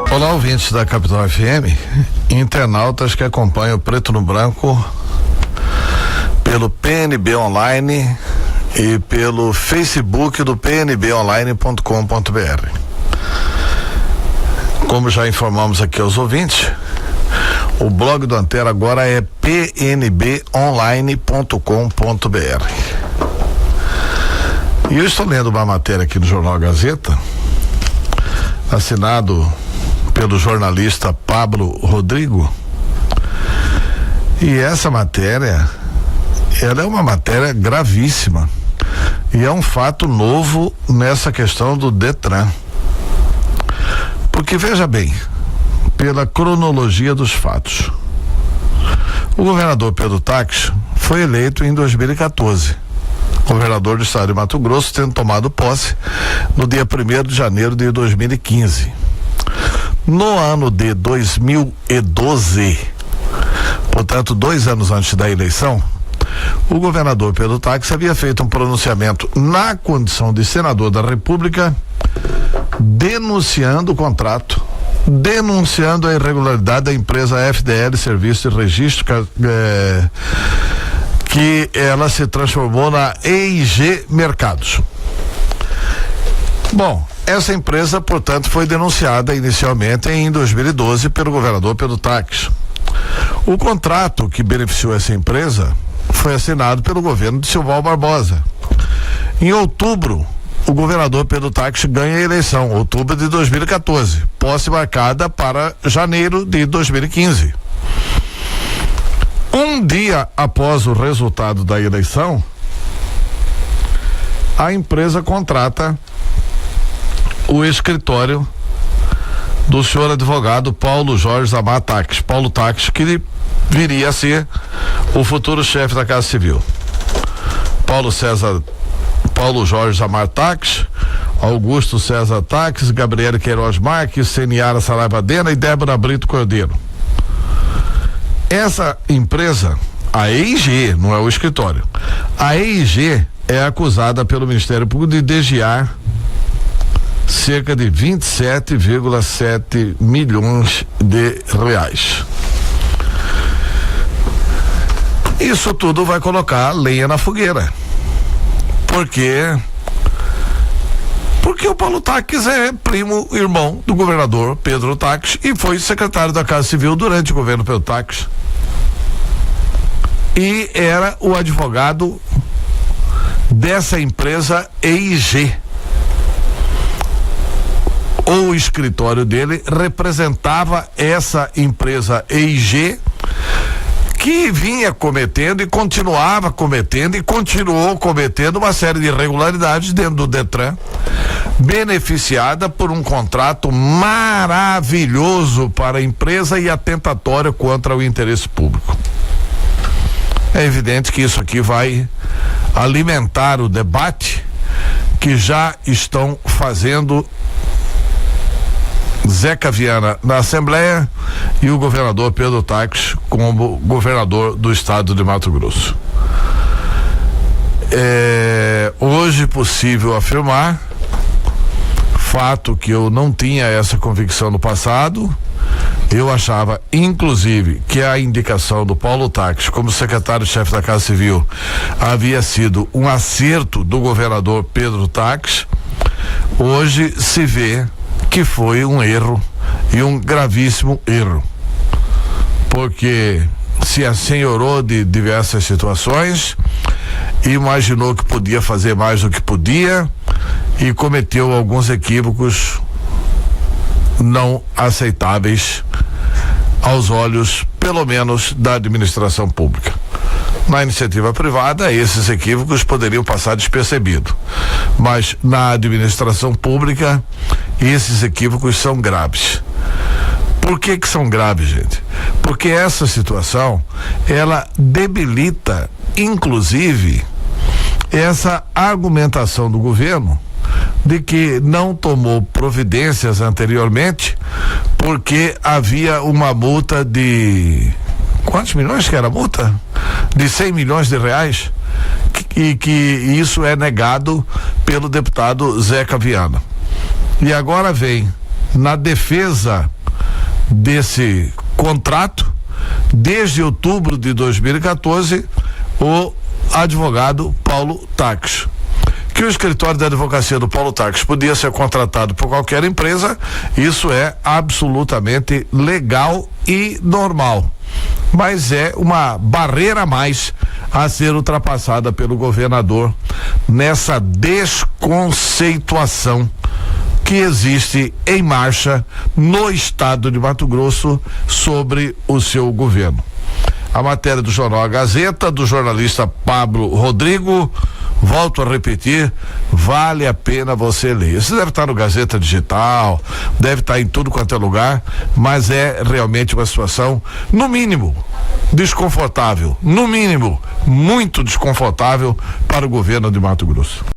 Olá, ouvintes da Capital FM, internautas que acompanham o Preto no Branco pelo PNB Online e pelo Facebook do pnbonline.com.br. Como já informamos aqui aos ouvintes, o blog do Antero agora é pnbonline.com.br. E eu estou lendo uma matéria aqui no Jornal Gazeta, assinado pelo jornalista Pablo Rodrigo, e essa matéria, ela é uma matéria gravíssima e é um fato novo nessa questão do Detran, porque veja bem, pela cronologia dos fatos, o governador Pedro Táxi foi eleito em 2014, governador do estado de Mato Grosso, tendo tomado posse no dia 1º de janeiro de 2015. No ano de 2012, portanto 2 anos antes da eleição, o governador Pedro Táxi havia feito um pronunciamento na condição de senador da República, denunciando o contrato, denunciando a irregularidade da empresa FDL Serviço de Registro, que ela se transformou na EIG Mercados. Bom, essa empresa, portanto, foi denunciada inicialmente em 2012 pelo governador Pedro Táxi. O contrato que beneficiou essa empresa foi assinado pelo governo de Silval Barbosa. Em outubro, o governador Pedro Táxi ganha a eleição, outubro de 2014, posse marcada para janeiro de 2015. Um dia após o resultado da eleição, a empresa contrata o escritório do senhor advogado Paulo Jorge Zamar Táxi, Paulo Táxi, que viria a ser o futuro chefe da Casa Civil. Paulo Jorge Zamar Táxi, Augusto César Táxi, Gabriele Queiroz Marques, Seniara Saraiva Dena e Débora Brito Cordeiro. Essa empresa, a EIG, não é o escritório, a EIG é acusada pelo Ministério Público de desviar cerca de 27,7 milhões de reais. Isso tudo vai colocar lenha na fogueira. Porque o Paulo Táxi é primo irmão do governador Pedro Táxi e foi secretário da Casa Civil durante o governo Pedro Táxi. E era o advogado dessa empresa EIG. O escritório dele representava essa empresa EIG, que vinha cometendo e continuava cometendo e continuou cometendo uma série de irregularidades dentro do Detran, beneficiada por um contrato maravilhoso para a empresa e atentatório contra o interesse público. É evidente que isso aqui vai alimentar o debate que já estão fazendo Zeca Viana na Assembleia e o governador Pedro Táxi como governador do estado de Mato Grosso. É hoje possível afirmar, fato que eu não tinha essa convicção no passado, eu achava inclusive que a indicação do Paulo Táxi como secretário-chefe da Casa Civil havia sido um acerto do governador Pedro Táxi. Hoje se vê que foi um erro e um gravíssimo erro, porque se assenhorou de diversas situações, imaginou que podia fazer mais do que podia e cometeu alguns equívocos não aceitáveis aos olhos, pelo menos, da administração pública. Na iniciativa privada, esses equívocos poderiam passar despercebidos, mas na administração pública, esses equívocos são graves. Por que são graves, gente? Porque essa situação, ela debilita, inclusive, essa argumentação do governo de que não tomou providências anteriormente porque havia uma multa de... Quantos milhões que era a multa? de 100 milhões de reais, e que isso é negado pelo deputado Zeca Viana. E agora vem na defesa desse contrato, desde outubro de 2014, o advogado Paulo Taques. Que o escritório da advocacia do Paulo Taques podia ser contratado por qualquer empresa, isso é absolutamente legal e normal. Mas é uma barreira a mais a ser ultrapassada pelo governador nessa desconceituação que existe em marcha no estado de Mato Grosso sobre o seu governo. A matéria do jornal A Gazeta, do jornalista Pablo Rodrigo, volto a repetir, vale a pena você ler. Isso deve estar no Gazeta Digital, deve estar em tudo quanto é lugar, mas é realmente uma situação, no mínimo, desconfortável, no mínimo, muito desconfortável para o governo de Mato Grosso.